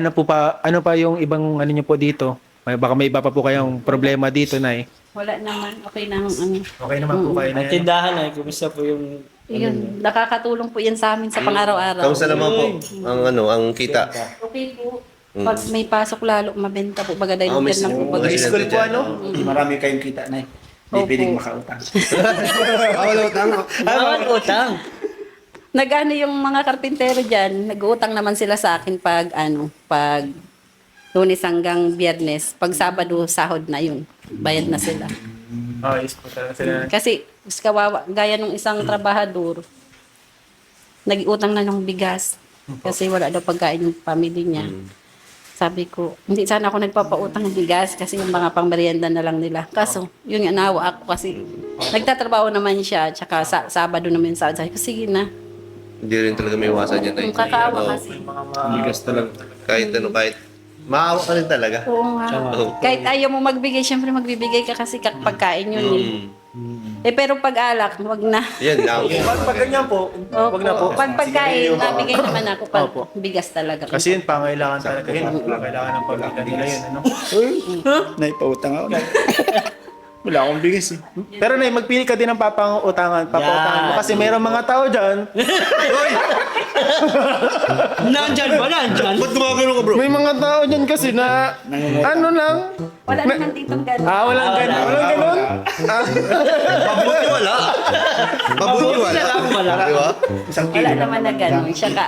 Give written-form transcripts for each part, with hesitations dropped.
Ano pa yung ibang ano niyo po dito? Baka may iba pa po kayong problema dito, Nay. Wala naman. Okay na ang ano. Okay naman po kayo na Ang tindahan ay, kumusta po yung... Yun, nakakatulong po yan sa amin sa pang-araw-araw. Kamusta naman po ang kita? Okay po. Pag may pasok lalo, mabenta po. Baga dahil may lang po. Baga. may school po, ano? Marami kayong kita, Nay. Hindi Opo. pwedeng makautang. Bawal utang. Bawal utang. Nag-ano yung mga karpintero dyan, nag-uutang naman sila sa akin pag Lunes hanggang Biyernes. Pag Sabado, sahod na yun. Bayad na sila. Yes po talaga sila. Kasi, kawawa, gaya nung isang trabahador, nag-utang na ng bigas. Kasi wala daw pagkain yung family niya. Sabi ko, hindi sana ako nagpapautang ng bigas kasi yung mga pangmerienda na lang nila. Kaso, yun nga, nawa ako kasi nagtatrabaho naman siya, tsaka Sabado naman sa sabi ko, sige na. Hindi rin talaga may iwasan yan. Yung kakaawa kasi. Bigas talaga. Kahit maawa ka rin talaga. Oo nga. Oo. Kahit ayaw mo magbigay, syempre magbibigay ka kasi pagkain yun eh. Pero pag alak, wag na. Yan, now. Pag ganyan po, wag na po. Pag pagkain, nabigay naman ako pag Opo. bigas talaga. Kasi yun, pangailangan talaga yun. Pangailangan ng pamilya nila yun. Ano? Nay, pautang ako. Wala akong bigas eh. Pero Nay, magpili ka din ng papautangan mo. Kasi mayroong mga tao dyan, Nandyan ba? Nandyan? Ba't gumagano ka, bro? may mga tao dyan kasi na, ano lang, Wala naman ditong gano'n. walang ganun. Walang ganun. Mabuti wala. Mabuti wala. Wala. Di ba? Isang Wala kilo. naman na gano'n. Siya ka,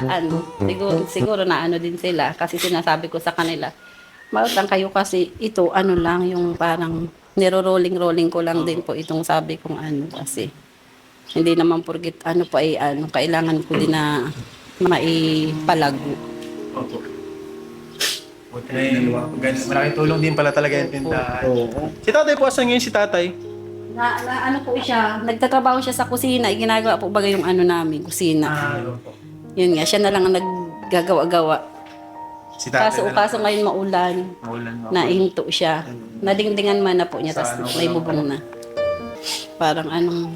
siguro na ano din sila. Kasi sinasabi ko sa kanila, mautang kayo kasi ito, ano lang, yung parang niro-rolling ko lang din po itong sabi kong ano kasi. Hindi naman porgit ano pa kailangan ko din na maipalago. Opo. Buti na yun. Malaking tulong din pala talaga yung tindahan. Si tatay po, asan ngayon si tatay? Na ano po siya, nagtatrabaho siya sa kusina, ginagawa po baga yung ano namin, kusina. Opo. Yun nga, siya na lang ang naggagawa-gawa. Si tatay Kaso ngayon maulan, Maulan nga po. nahinto siya. Nadingdingan man na po niya, tapos may bubong na. Parang ano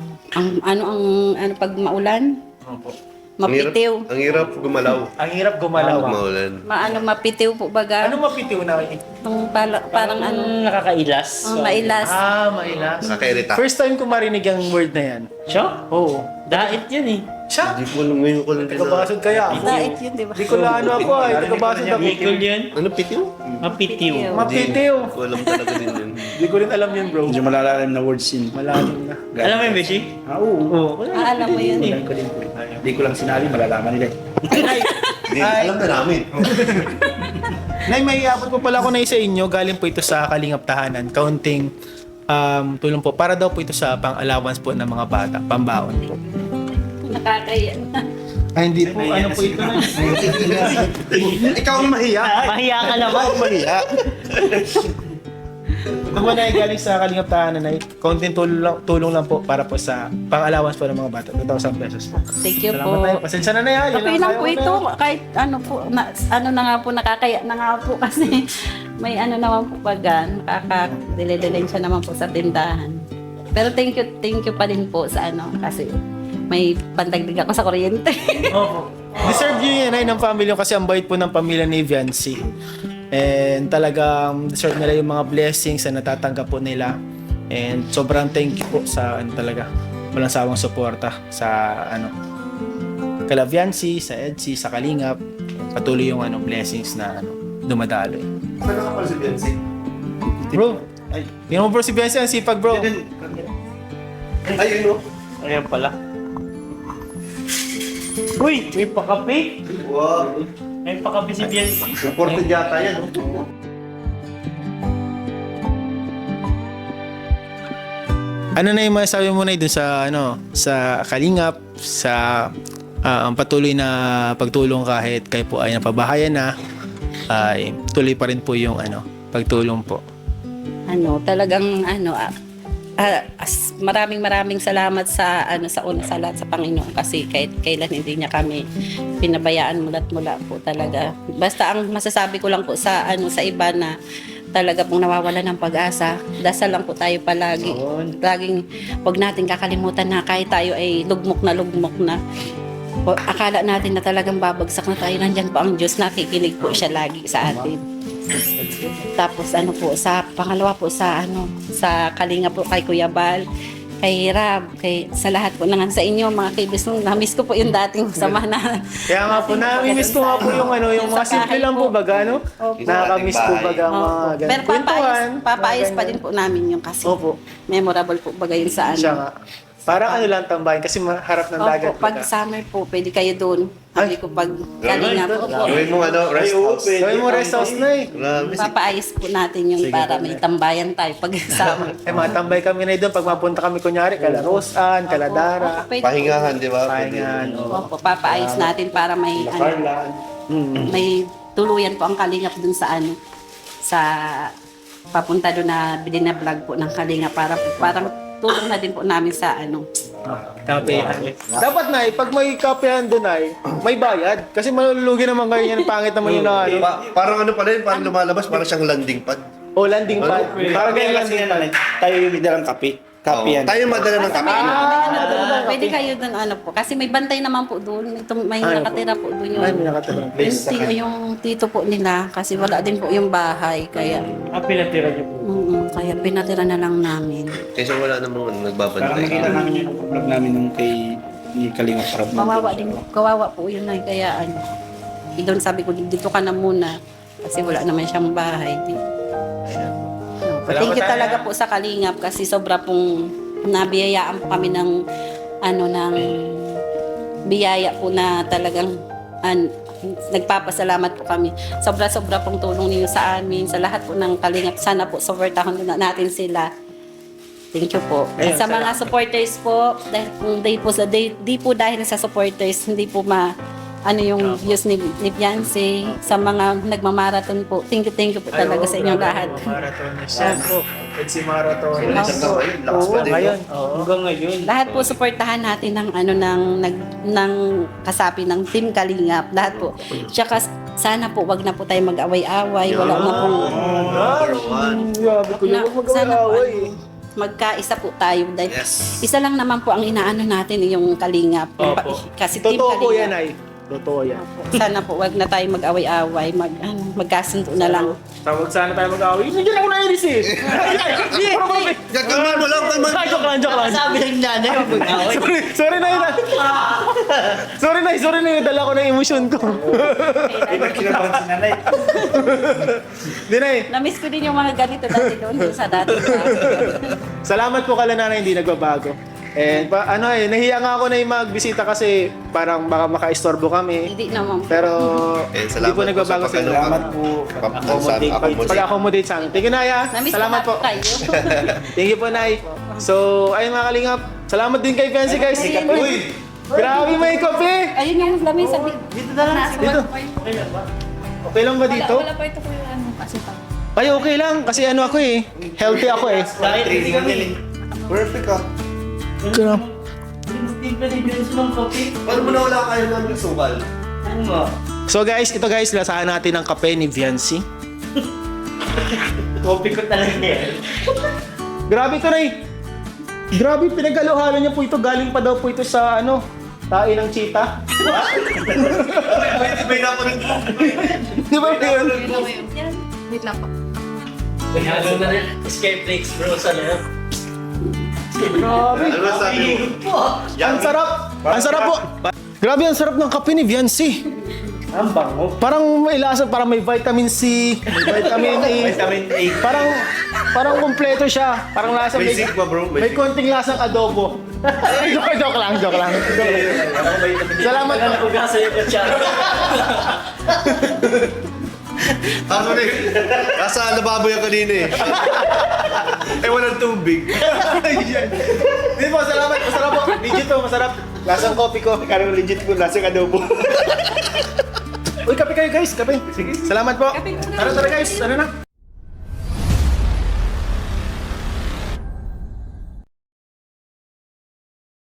pag maulan, Opo. mapitiw. Ang hirap gumalaw. Ang hirap gumalaw. Maulan. Mapitiw po baga. Ano mapitiw na? Parang Nakakailas. mailas. Mailas. Nakairita. First time ko marinig ang word na yan. Siya? Oo. Dait yun eh. Siya? Hindi ko alam ngayon ko lang Tagabasod kaya ako. Dait yun, di ba? Di ko lang ano ako ay. Tagabasod ako. Bicol yun. Ano, pitiw? Mapitiw. Mapitiw. Hindi ko alam talaga din yun. Di ko rin alam yun, bro. Medyo malalalim na words yun. Malalim na. Alam mo yun, Beshi? Oo. Oo. Alam mo yun. Alam ko din po. Hindi ko lang sinabi, malalaman nila eh. Hindi, alam na namin. Nay, may iabot po pala ako na sa inyo. Galing po ito sa Kalingap Tahanan. Kaunting tulong po. Para daw po ito sa pang-allowance po ng mga bata. Pambaon po. Nakakaya. Ay, hindi po. Ano po ito na? Ikaw ang mahiya. Mahiya ka naman. Mahiya. Ito po na galing sa Kalingap Tahanan na kaunting tulong lang po para po sa pang-allowance po ng mga bata. 2,000 pesos po. Thank you Salamat po. tayo. Pasensya na yan. Yun Okay lang tayo po na. ito. Kahit ano po, ano na nga po, nakakaya na nga po kasi may ano naman po baga, nakaka-dilidilensya naman po sa tindahan. Pero thank you pa din po sa ano, kasi may pandagdag ako sa kuryente. Opo. Deserve nyo yan ay ng family nyo kasi ang bait po ng pamilya ni Viancy. And talagang deserve nila yung mga blessings na natatanggap po nila. And sobrang thank you po sa ano talaga. Walang sawang suporta sa ano kala Viancy, sa Edsy, sa Kalingap. Patuloy yung ano blessings na ano dumadaloy. Saan ka pala si Biancy? Bro, yun mo bro si Viancy ang sipag bro. Ay, yun o. Ayan pala. Uy! May pakape! Wow. May pakape si Biancy. Supported yata yan. Ano na yung masasabi mo na dun sa ano sa Kalingap, sa ang patuloy na pagtulong kahit kayo po ay napabahayan na ay tuloy pa rin po yung ano pagtulong po. Ano, talagang ano, maraming salamat sa ano sa una sa lahat sa Panginoon kasi kahit kailan hindi niya kami pinabayaan mula't mula po talaga. Basta ang masasabi ko lang po sa ano sa iba na talaga pong nawawala ng pag-asa. Dasal lang po tayo palagi. Laging wag natin kakalimutan na kahit tayo ay lugmok na akala natin na talagang babagsak na tayo. Nandyan po ang Diyos, nakikinig po siya lagi sa atin. Tapos ano po, sa pangalawa po sa sa Kalinga po kay Kuya Bal, kay Rab, sa lahat po ng sa inyo mga kibis, na-miss ko po yung dating sama na. Kaya nga po, nami-miss ko nga po yung yung mga simple lang po baga, no? Nakaka-miss po baga ang mga Opo. ganun. Pero papaayos pa din po namin yung kasi. Opo. Memorable po baga yun sa Siya nga. Parang lang tambahin kasi harap ng dagat. Opo, pag summer po, pwede kayo doon. Sabi ko pag Kalinga po. Gawin mo rest house. Gawin mo rest house na eh. Grabe. Papaayos po natin yung para may tambayan tayo pag summer. Matambay kami na doon pag mapunta kami kunyari, kala Rosan, kala Dara. Pwede po. Pahingahan, di ba? Pahingahan, Opo, papaayos natin para may may tuluyan po ang Kalingap dun sa sa papunta doon na bilhin na vlog po ng Kalinga para po, parang tulong na din po namin sa Kape. Dapat na pag may kapehan doon may bayad. Kasi malulugi naman kayo yan, pangit naman yung Parang ano pala yun, parang lumalabas, parang siyang landing pad. o landing pad. Parang ganyan landing pad. Tayo yung dalang kape. Kape yan. Tayo madala ng kape. pwede kayo doon po kasi may bantay naman po doon. May nakatira po doon Ay, may yung nakatabang place. yung tito po nila kasi wala din po yung bahay kaya Pinatira niyo po. kaya pinatira na lang namin. Kasi wala namang Para nagbabantay. makita namin yung vlog namin nung kay ni Kalinga Prab. Kawawa po yun ay kaya doon sabi ko dito ka na muna kasi wala naman siyang bahay. Thank you talaga po sa Kalingap kasi sobra pong nabiyayaan po kami ng ng biyaya po na talagang nagpapasalamat po kami. Sobra-sobra pong tulong niyo sa amin, sa lahat po ng Kalingap. Sana po supportahan na natin sila. Thank you po. Ayun, Sa mga supporters po, dahil kung di po dahil sa supporters, hindi po yung views ni Beyonce, sa mga nagmamarathon po. Thank you po talaga sa inyong lahat. Marathon na siya. It's Marathon. Lakas pa din. Ngayon. Hanggang ngayon. Lahat po suportahan natin ng ng kasapi ng Team Kalingap. Lahat po. Tsaka sana po wag na po tayo mag-away-away. Wala na pong Grabe ko na, yung sana po mag-away. magkaisa po tayo dahil Yes. isa lang naman po ang inaano natin yung Kalingap. Opo. Kasi Team Totoo po yan Kalingap. Totoo yan. Sana po wag na tayo mag-away-away, magkasundo na lang. Tawag sana tayo mag-away. Hindi na ako nainis eh. Kalman mo lang, kalman. Joke lang. Sabi ng nanay, mag-away. Sorry na yun. Sorry na yun. Dala ko ng emosyon ko. Kinabahan si nanay. Di na eh. Na-miss ko din yung mga ganito dati doon sa dati. Salamat po kala nanay, hindi nagbabago. And nahiya nga ako na yung magbisita kasi parang baka makaistorbo kami. Hindi naman po. Pero Salamat hindi po nagbabago po sa sa Salamat po. pag-accommodate sa amin. Thank you, Naya. Na-miss Salamat na po. kayo. Thank you po, Nay. So, ayun mga kalingap. Salamat din kay Fancy, guys. Uy! Grabe may kape! Ayun yung lamin sabi. Dito na lang. Dito. Okay lang ba dito? Wala pa ito ko yung kasi pa. Ay, okay lang. Kasi ako eh. Healthy ako eh. Kahit hindi kami. Perfect ah. Grabe. Timpla ni Benz ng kape. Paano mo na wala kayo ng sukal? Ano nga? So guys, ito guys, lasahan natin ng kape ni Viancy. Kopi ko talaga yan. Grabe ito, Nay. Grabe, pinagalo-halo niya po ito. Galing pa daw po ito sa tae ng cheetah. May naman ng Di ba yun? Wait lang po. Ano na rin? Escape flakes bro sa loob. Grabe. Ano sabi mo? Ang sarap. Ang sarap po. Grabe, ang sarap ng kape ni Viancy. Ang bango. Parang may lasa, parang may vitamin C, may vitamin A. Vitamin A. Parang kumpleto siya. Parang lasa Basic pa bro. may konting lasang adobo. joke lang. Salamat po. Nagugasa yung kutsara. Ano na nasa lababo yan kanina eh. Walang tubig. Hindi po, salamat. Masarap po. Legit po, masarap. Lasang coffee ko. Karang legit po, lasang adobo. Uy, kape kayo guys, kape. Sige. Salamat po. Kape muna. Tara guys, ano na?